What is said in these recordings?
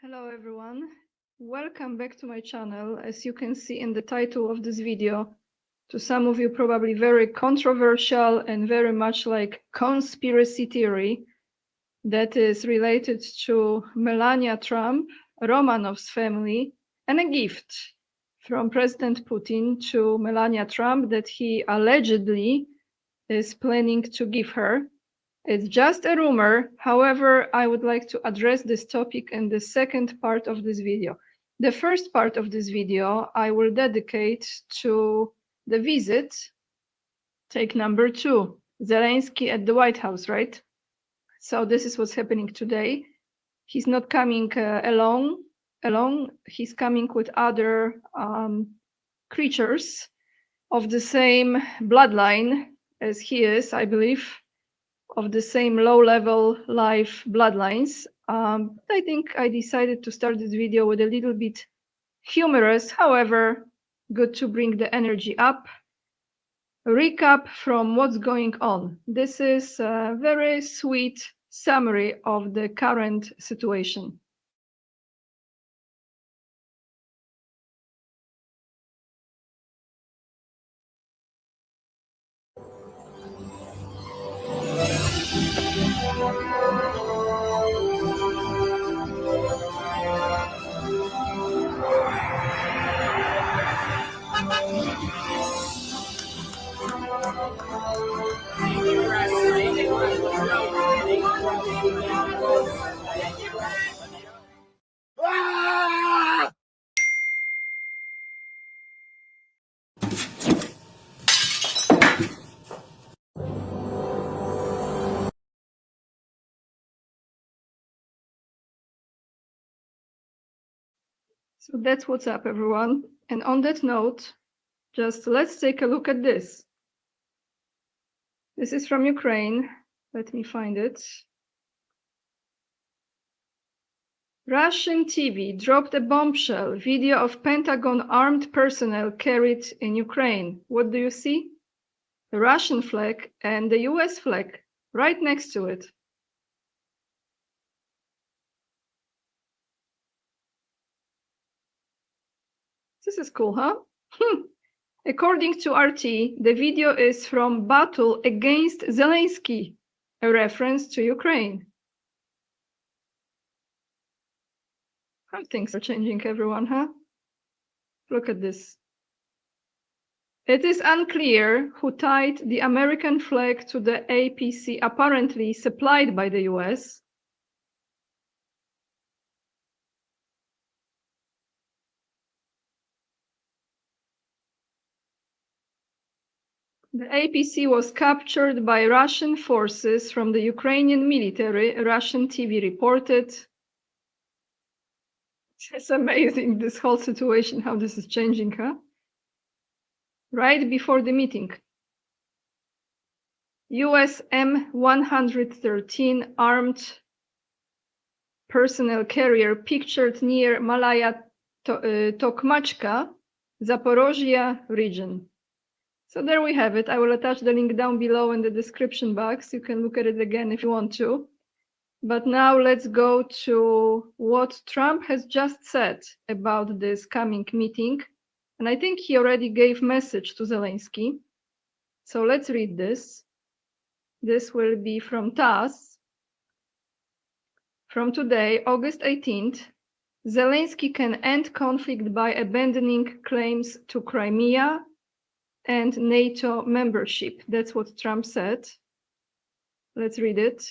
Hello everyone, welcome back to my channel. As you can see in the title of this video, to some of you probably very controversial and very much like conspiracy theory that is related to Melania Trump, Romanovs family, and a gift from President Putin to Melania Trump that he allegedly is planning to give her. It's just a rumor. However, I would like to address this topic in the second part of this video. The first part of this video I will dedicate to the visit, take number 2, Zelensky at the White House, right? So this is what's happening today. He's not coming alone. He's coming with other creatures of the same bloodline as he is, I believe, of the same low-level life bloodlines. I think I decided to start this video with a little bit humorous, however, good to bring the energy up. A recap from what's going on. This is a very sweet summary of the current situation. So that's what's up, everyone. And on that note, just let's take a look at this. This is from Ukraine. Let me find it. Russian TV dropped a bombshell video of Pentagon armed personnel carried in Ukraine. What do you see? The Russian flag and the US flag right next to it. This is cool, huh? According to RT, the video is from Battle Against Zelensky, a reference to Ukraine. How things are changing, everyone, huh? Look at this. It is unclear who tied the American flag to the APC, apparently supplied by the US. The APC was captured by Russian forces from the Ukrainian military, Russian TV reported. It's amazing, this whole situation, how this is changing, huh? Right before the meeting. US M113 armed personnel carrier pictured near Malaya Tokmachka, Zaporozhye region. So there we have it. I will attach the link down below in the description box. You can look at it again if you want to. But now let's go to what Trump has just said about this coming meeting. And I think he already gave message to Zelensky. So let's read this. This will be from TASS. From today, August 18th, Zelensky can end conflict by abandoning claims to Crimea and NATO membership. That's what Trump said. Let's read it.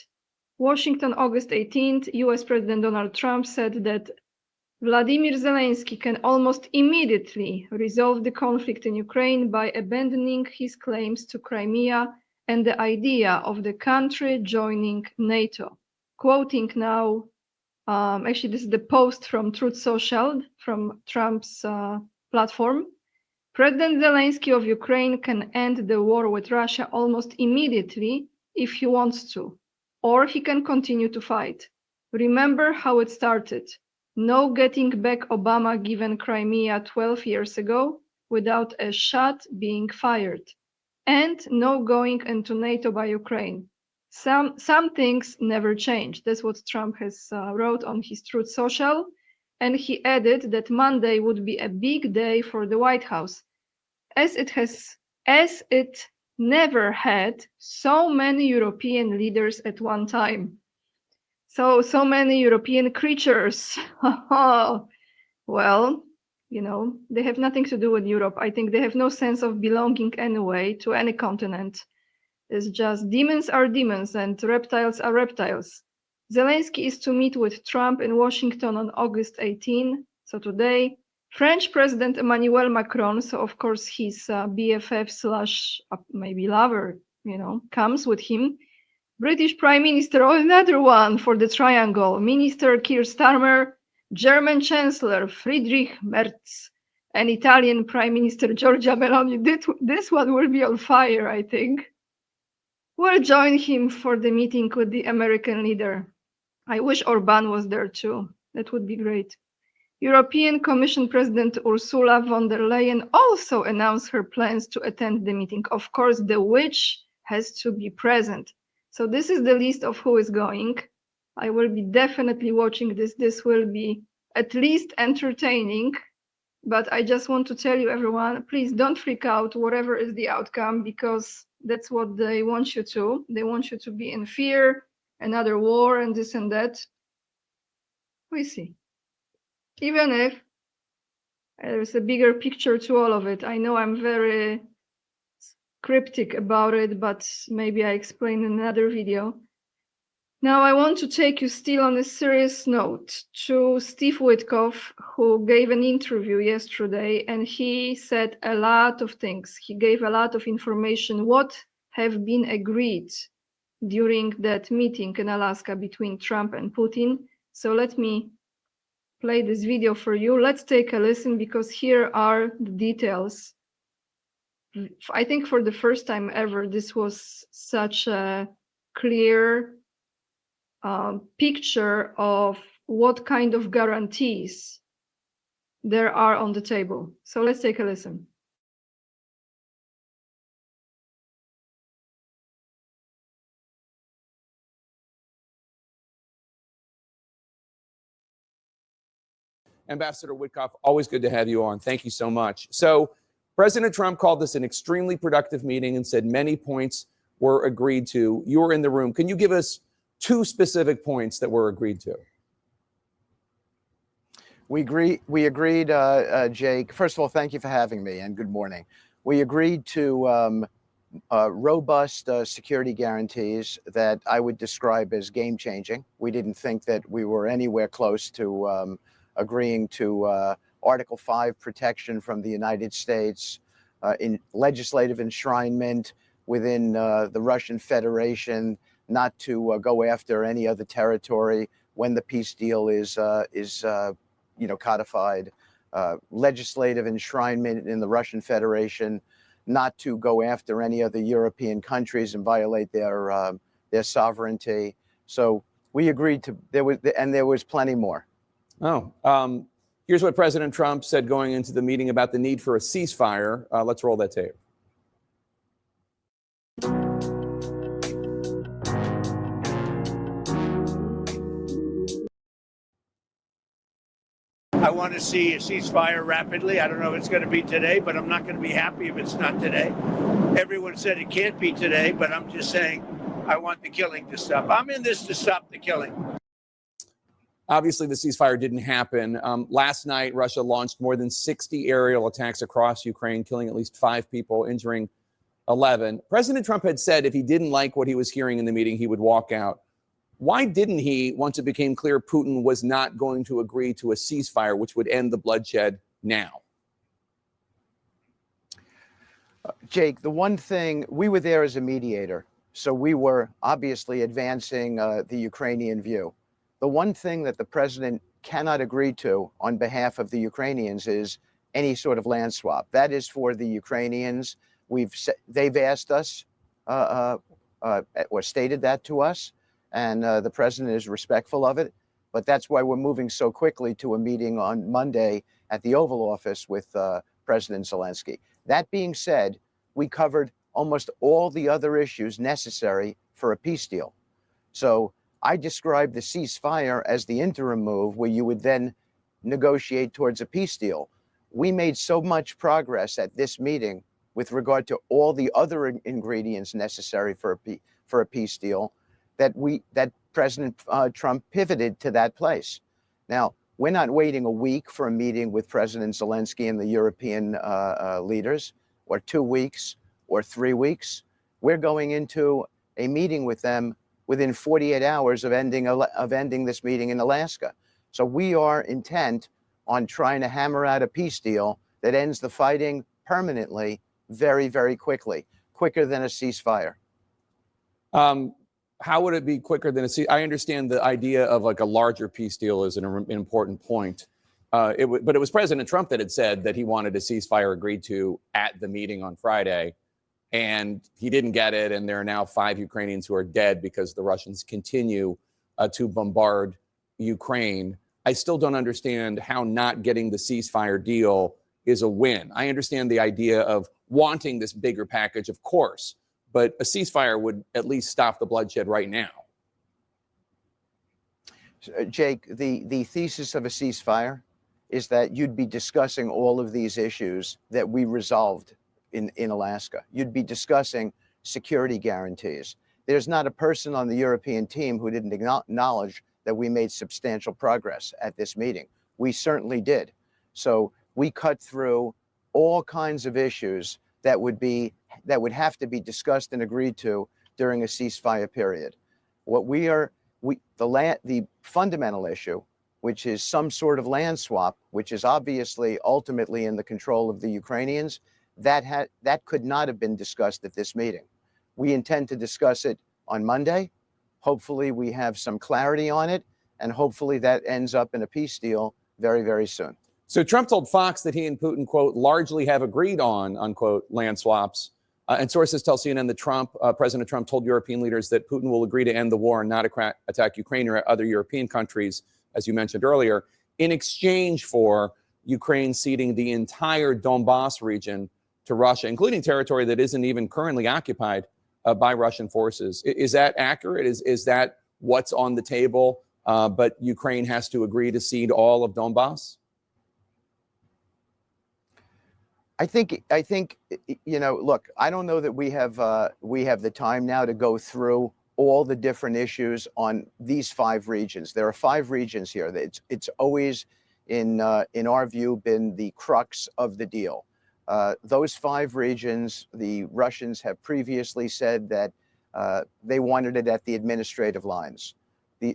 Washington, August 18th, US President Donald Trump said that Vladimir Zelensky can almost immediately resolve the conflict in Ukraine by abandoning his claims to Crimea and the idea of the country joining NATO. Quoting now, actually this is the post from Truth Social, from Trump's platform. President Zelensky of Ukraine can end the war with Russia almost immediately if he wants to, or he can continue to fight. Remember how it started. No getting back Obama given Crimea 12 years ago without a shot being fired. And no going into NATO by Ukraine. Some things never change. That's what Trump has wrote on his Truth Social. And he added that Monday would be a big day for the White House, as it never had so many European leaders at one time. So many European creatures. Well, you know, they have nothing to do with Europe. I think they have no sense of belonging anyway to any continent. It's just demons are demons and reptiles are reptiles. Zelensky is to meet with Trump in Washington on August 18, so today. French President Emmanuel Macron, so of course his BFF slash maybe lover, you know, comes with him. British Prime Minister, oh, another one for the triangle. Minister Keir Starmer, German Chancellor Friedrich Merz, and Italian Prime Minister Giorgia Meloni. This one will be on fire, I think. Will join him for the meeting with the American leader. I wish Orban was there too. That would be great. European Commission President Ursula von der Leyen also announced her plans to attend the meeting. Of course, the witch has to be present. So this is the list of who is going. I will be definitely watching this. This will be at least entertaining. But I just want to tell you, everyone, please don't freak out, whatever is the outcome, because that's what they want you to. They want you to be in fear, another war, and this and that. We see. Even if there's a bigger picture to all of it. I know I'm very cryptic about it, but maybe I explain in another video. Now I want to take you still on a serious note to Steve Witkoff, who gave an interview yesterday, and he said a lot of things. He gave a lot of information, what have been agreed during that meeting in Alaska between Trump and Putin. So let me play this video for you. Let's take a listen, because here are the details. I think for the first time ever, this was such a clear picture of what kind of guarantees there are on the table. So let's take a listen. Ambassador Witkoff, always good to have you on. Thank you so much. So President Trump called this an extremely productive meeting and said many points were agreed to. You were in the room. Can you give us 2 specific points that were agreed to? We agreed, Jake. First of all, thank you for having me, and good morning. We agreed to robust security guarantees that I would describe as game-changing. We didn't think that we were anywhere close to agreeing to Article 5 protection from the United States, in legislative enshrinement within the Russian Federation, not to go after any other territory when the peace deal is codified, legislative enshrinement in the Russian Federation, not to go after any other European countries and violate their sovereignty. So we agreed to, there was plenty more. Here's what President Trump said going into the meeting about the need for a ceasefire. Let's roll that tape. I want to see a ceasefire rapidly. I don't know if it's going to be today, but I'm not going to be happy if it's not today. Everyone said it can't be today, but I'm just saying I want the killing to stop. I'm in this to stop the killing. Obviously, the ceasefire didn't happen. Last night, Russia launched more than 60 aerial attacks across Ukraine, killing at least 5 people, injuring 11. President Trump had said if he didn't like what he was hearing in the meeting, he would walk out. Why didn't he, once it became clear Putin was not going to agree to a ceasefire, which would end the bloodshed now? Jake, the one thing, we were there as a mediator, so we were obviously advancing the Ukrainian view. The one thing that the president cannot agree to on behalf of the Ukrainians is any sort of land swap. That is for the Ukrainians. They've asked us or stated that to us, and the president is respectful of it. But that's why we're moving so quickly to a meeting on Monday at the Oval Office with President Zelensky. That being said, we covered almost all the other issues necessary for a peace deal. So I describe the ceasefire as the interim move where you would then negotiate towards a peace deal. We made so much progress at this meeting with regard to all the other ingredients necessary for a peace deal that President Trump pivoted to that place. Now, we're not waiting a week for a meeting with President Zelensky and the European leaders, or 2 weeks, or 3 weeks. We're going into a meeting with them within 48 hours of ending this meeting in Alaska. So we are intent on trying to hammer out a peace deal that ends the fighting permanently very, very quickly, quicker than a ceasefire. How would it be quicker than a ceasefire? I understand the idea of like a larger peace deal is an important point. But it was President Trump that had said that he wanted a ceasefire agreed to at the meeting on Friday, and he didn't get it. And there are now 5 Ukrainians who are dead because the Russians continue to bombard Ukraine. I still don't understand how not getting the ceasefire deal is a win. I understand the idea of wanting this bigger package, of course, but a ceasefire would at least stop the bloodshed right now. Jake, the thesis of a ceasefire is that you'd be discussing all of these issues that we resolved in Alaska. You'd be discussing security guarantees. There's not a person on the European team who didn't acknowledge that we made substantial progress at this meeting. We certainly did. So we cut through all kinds of issues that would have to be discussed and agreed to during a ceasefire period. The fundamental issue, which is some sort of land swap, which is obviously ultimately in the control of the Ukrainians, that could not have been discussed at this meeting. We intend to discuss it on Monday. Hopefully we have some clarity on it, and hopefully that ends up in a peace deal very, very soon. So Trump told Fox that he and Putin, quote, largely have agreed on, unquote, land swaps. And sources tell CNN that President Trump told European leaders that Putin will agree to end the war and not attack Ukraine or other European countries, as you mentioned earlier, in exchange for Ukraine ceding the entire Donbass region to Russia, including territory that isn't even currently occupied by Russian forces. Is that accurate? Is that what's on the table? But Ukraine has to agree to cede all of Donbass? I think, look, I don't know that we have the time now to go through all the different issues on these 5 regions. There are 5 regions here. It's always, in our view, been the crux of the deal. Those 5 regions, the Russians have previously said that they wanted it at the administrative lines. The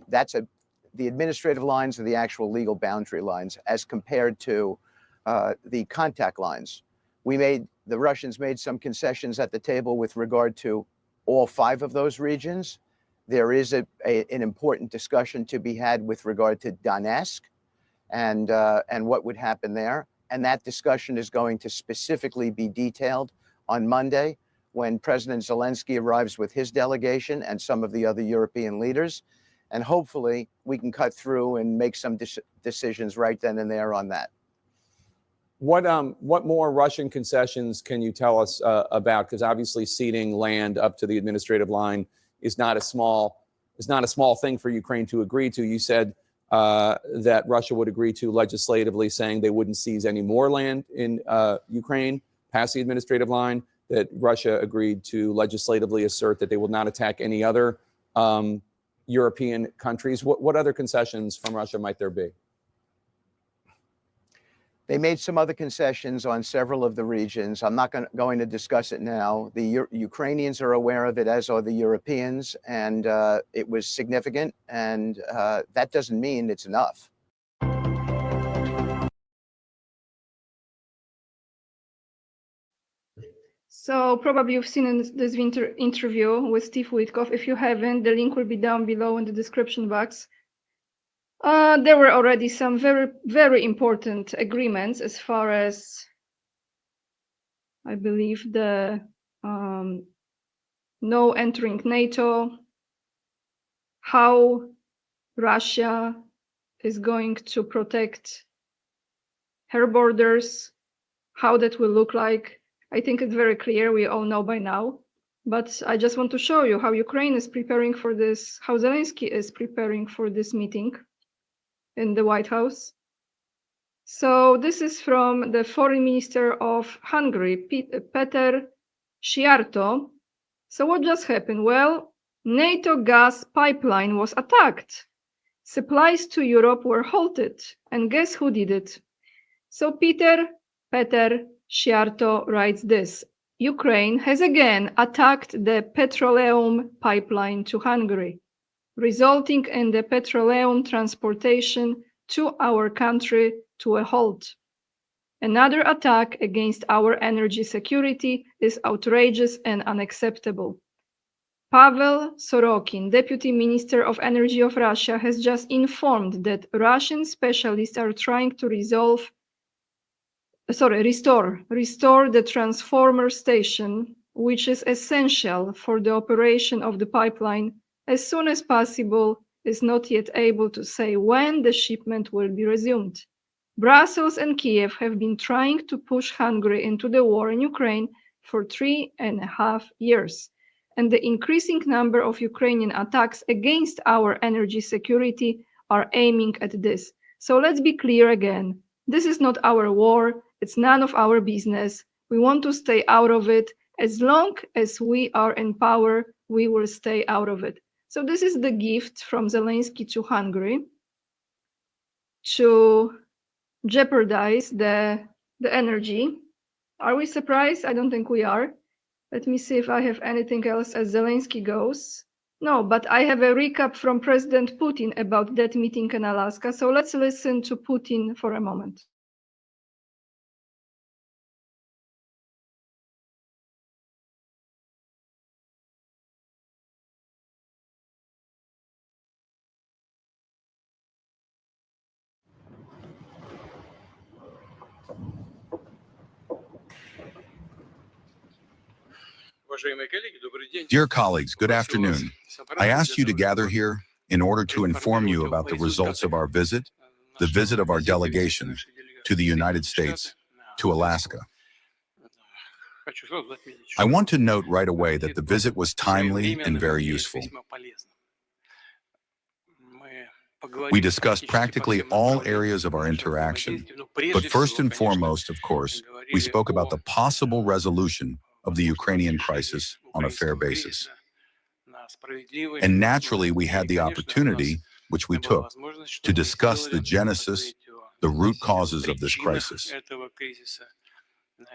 administrative lines are the actual legal boundary lines as compared to the contact lines. The Russians made some concessions at the table with regard to all 5 of those regions. There is an important discussion to be had with regard to Donetsk and what would happen there. And that discussion is going to specifically be detailed on Monday when President Zelensky arrives with his delegation and some of the other European leaders. And hopefully we can cut through and make some decisions right then and there on that. What more Russian concessions can you tell us about? Because obviously ceding land up to the administrative line is not a small thing for Ukraine to agree to. You said that Russia would agree to legislatively saying they wouldn't seize any more land in Ukraine past the administrative line, that Russia agreed to legislatively assert that they will not attack any other European countries. What other concessions from Russia might there be? They made some other concessions on several of the regions. I'm not going to discuss it now. The Ukrainians are aware of it, as are the Europeans, and it was significant, and that doesn't mean it's enough. So probably you've seen this interview with Steve Witkoff. If you haven't, the link will be down below in the description box. There were already some very, very important agreements as far as, I believe, the no entering NATO, how Russia is going to protect her borders, how that will look like. I think it's very clear. We all know by now. But I just want to show you how Ukraine is preparing for this, how Zelensky is preparing for this meeting in the White House. So this is from the foreign minister of Hungary, Peter Sziarto. So what just happened? Well, NATO gas pipeline was attacked. Supplies to Europe were halted. And guess who did it? So Peter Sziarto writes this. Ukraine has again attacked the petroleum pipeline to Hungary, resulting in the petroleum transportation to our country to a halt. Another attack against our energy security is outrageous and unacceptable. Pavel Sorokin, Deputy Minister of Energy of Russia, has just informed that Russian specialists are trying to restore the transformer station, which is essential for the operation of the pipeline, as soon as possible. Is not yet able to say when the shipment will be resumed. Brussels and Kiev have been trying to push Hungary into the war in Ukraine for 3.5 years, and the increasing number of Ukrainian attacks against our energy security are aiming at this. So let's be clear again. This is not our war. It's none of our business. We want to stay out of it. As long as we are in power, we will stay out of it. So this is the gift from Zelensky to Hungary to jeopardize the energy. Are we surprised? I don't think we are. Let me see if I have anything else as Zelensky goes. No, but I have a recap from President Putin about that meeting in Alaska. So let's listen to Putin for a moment. Dear colleagues, good afternoon. I asked you to gather here in order to inform you about the results of our visit, the visit of our delegation to the United States, to Alaska. I want to note right away that the visit was timely and very useful. We discussed practically all areas of our interaction, but first and foremost, of course, we spoke about the possible resolution of the Ukrainian crisis on a fair basis. And naturally, we had the opportunity, which we took, to discuss the genesis, the root causes of this crisis.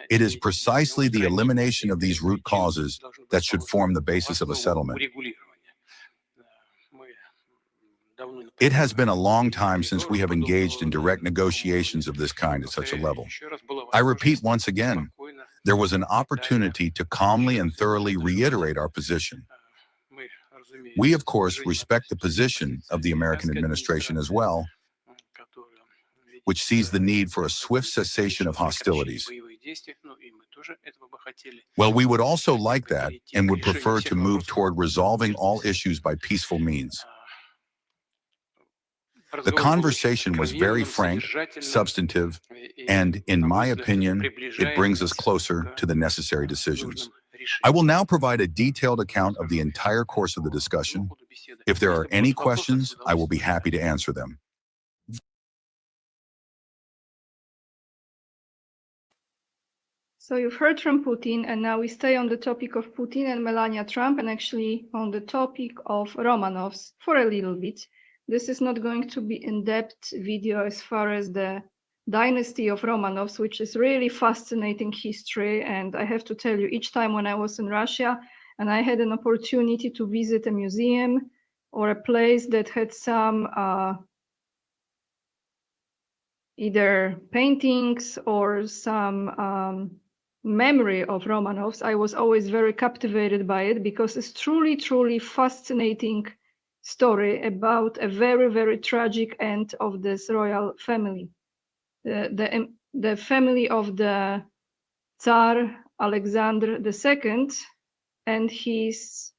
It is precisely the elimination of these root causes that should form the basis of a settlement. It has been a long time since we have engaged in direct negotiations of this kind at such a level. I repeat once again, there was an opportunity to calmly and thoroughly reiterate our position. We, of course, respect the position of the American administration as well, which sees the need for a swift cessation of hostilities. Well, we would also like that and would prefer to move toward resolving all issues by peaceful means. The conversation was very frank, substantive, and, in my opinion, it brings us closer to the necessary decisions. I will now provide a detailed account of the entire course of the discussion. If there are any questions, I will be happy to answer them. So you've heard from Putin, and now we stay on the topic of Putin and Melania Trump, and actually on the topic of Romanovs for a little bit. This is not going to be in-depth video as far as the Dynasty of Romanovs, which is really fascinating history. And I have to tell you, each time when I was in Russia and I had an opportunity to visit a museum or a place that had some either paintings or some memory of Romanovs, I was always very captivated by it because it's truly, truly fascinating story about a very, very tragic end of this royal family. The family of the Tsar Alexander II and his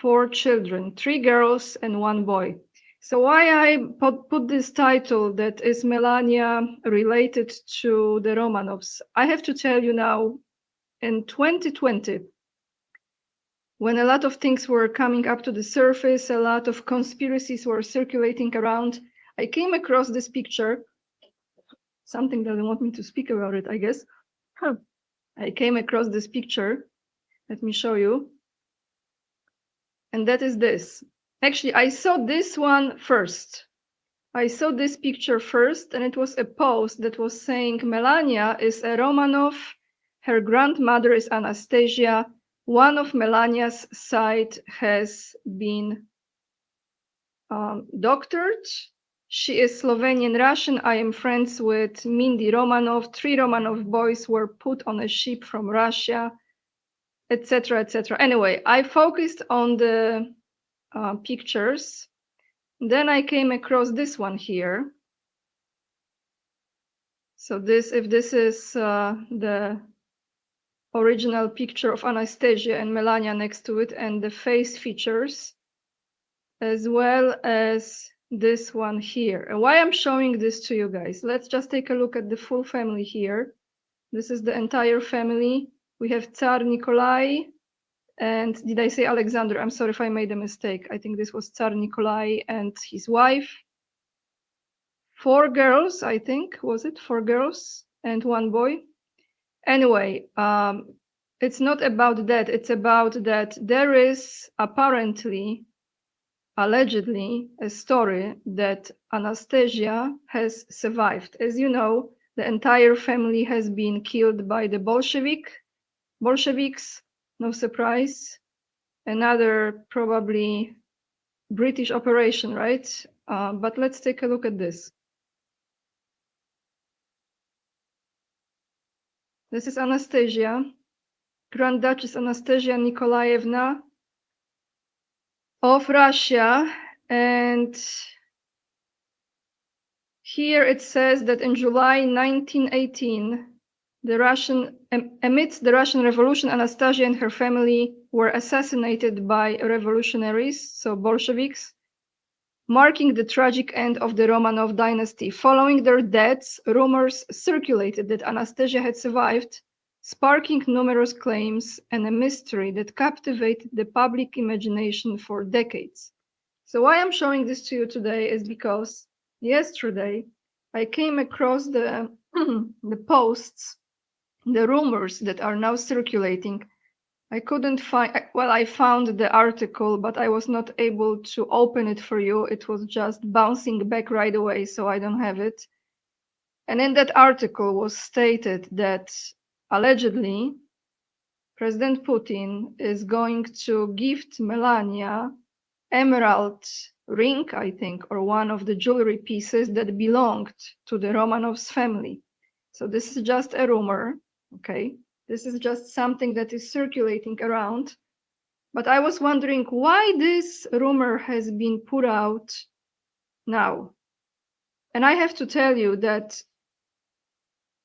4 children, 3 girls and 1 boy. So why I put this title that is Melania related to the Romanovs? I have to tell you now, in 2020, when a lot of things were coming up to the surface, a lot of conspiracies were circulating around, I came across this picture something that they want me to speak about it, I guess. I came across this picture. Let me show you. And that is this. Actually, I saw this one first. I saw this picture first, and it was a post that was saying Melania is a Romanov, her grandmother is Anastasia, one of Melania's side has been doctored. She is Slovenian Russian. I am friends with Mindy Romanov. 3 Romanov boys were put on a ship from Russia, etc., etc. Anyway, I focused on the pictures. Then I came across this one here. So if this is the original picture of Anastasia and Melania next to it, and the face features, as well as this one here. And why I'm showing this to you guys, let's just take a look at the full family here. This is the entire family. We have Tsar Nikolai, and did I say Alexander? I'm sorry if I made a mistake. I think this was Tsar Nikolai and his wife. 4 girls, I think, was it? 4 girls and 1 boy. Anyway, it's not about that. It's about that there is apparently, allegedly, a story that Anastasia has survived. As you know, the entire family has been killed by the Bolsheviks, no surprise. Another probably British operation, right? But let's take a look at this. This is Anastasia, Grand Duchess Anastasia Nikolaevna of Russia. And here it says that in July 1918, amidst the Russian Revolution, Anastasia and her family were assassinated by revolutionaries, so Bolsheviks, marking the tragic end of the Romanov dynasty. Following their deaths, rumors circulated that Anastasia had survived, sparking numerous claims and a mystery that captivated the public imagination for decades. So why I'm showing this to you today is because yesterday I came across the posts, the rumors that are now circulating. I couldn't find, well, I found the article, but I was not able to open it for you. It was just bouncing back right away, so I don't have it. And in that article was stated that allegedly President Putin is going to gift Melania emerald ring, I think, or one of the jewelry pieces that belonged to the Romanovs family. So this is just a rumor, okay? This is just something that is circulating around. But I was wondering why this rumor has been put out now. And I have to tell you that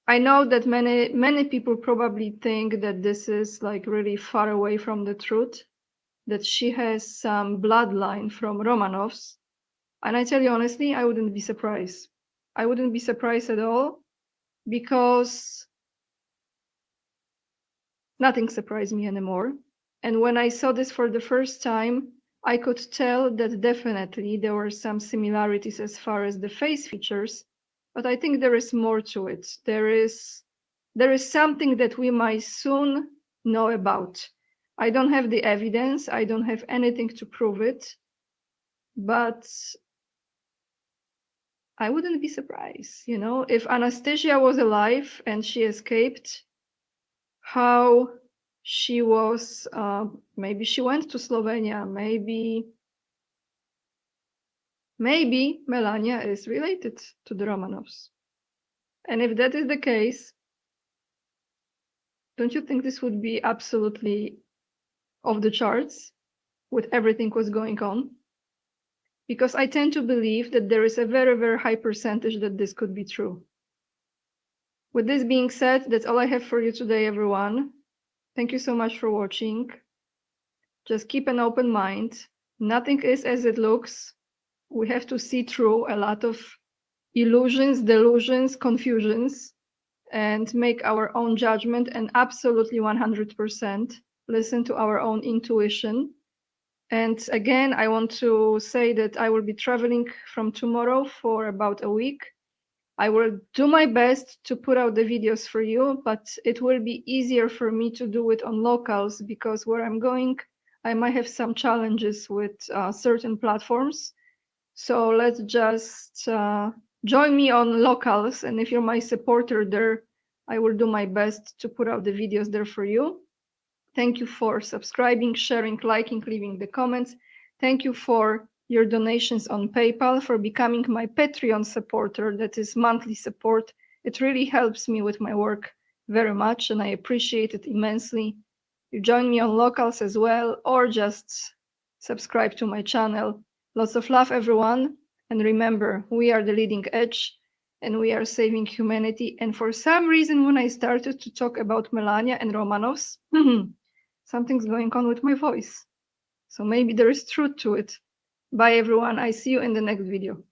I know that many people probably think that this is like really far away from the truth, that she has some bloodline from Romanovs. And I tell you honestly, I wouldn't be surprised. I wouldn't be surprised at all, because nothing surprised me anymore. And when I saw this for the first time, I could tell that definitely there were some similarities as far as the face features, but I think there is more to it. There is something that we might soon know about. I don't have the evidence. I don't have anything to prove it, but I wouldn't be surprised, you know, if Anastasia was alive and she escaped, how she was, maybe she went to Slovenia, maybe Melania is related to the Romanovs. And if that is the case, don't you think this would be absolutely off the charts with everything what's going on? Because I tend to believe that there is a very, very high percentage that this could be true. With this being said, that's all I have for you today, everyone. Thank you so much for watching. Just keep an open mind. Nothing is as it looks. We have to see through a lot of illusions, delusions, confusions, and make our own judgment, and absolutely 100% listen to our own intuition. And again, I want to say that I will be traveling from tomorrow for about a week. I will do my best to put out the videos for you, but it will be easier for me to do it on locals because where I'm going, I might have some challenges with certain platforms. So let's just join me on locals. And if you're my supporter there, I will do my best to put out the videos there for you. Thank you for subscribing, sharing, liking, leaving the comments. Thank you for your donations on PayPal, for becoming my Patreon supporter, that is monthly support. It really helps me with my work very much, and I appreciate it immensely. You join me on locals as well, or just subscribe to my channel. Lots of love, everyone. And remember, we are the leading edge, and we are saving humanity. And for some reason, when I started to talk about Melania and Romanovs, something's going on with my voice. So maybe there is truth to it. Bye, everyone. I see you in the next video.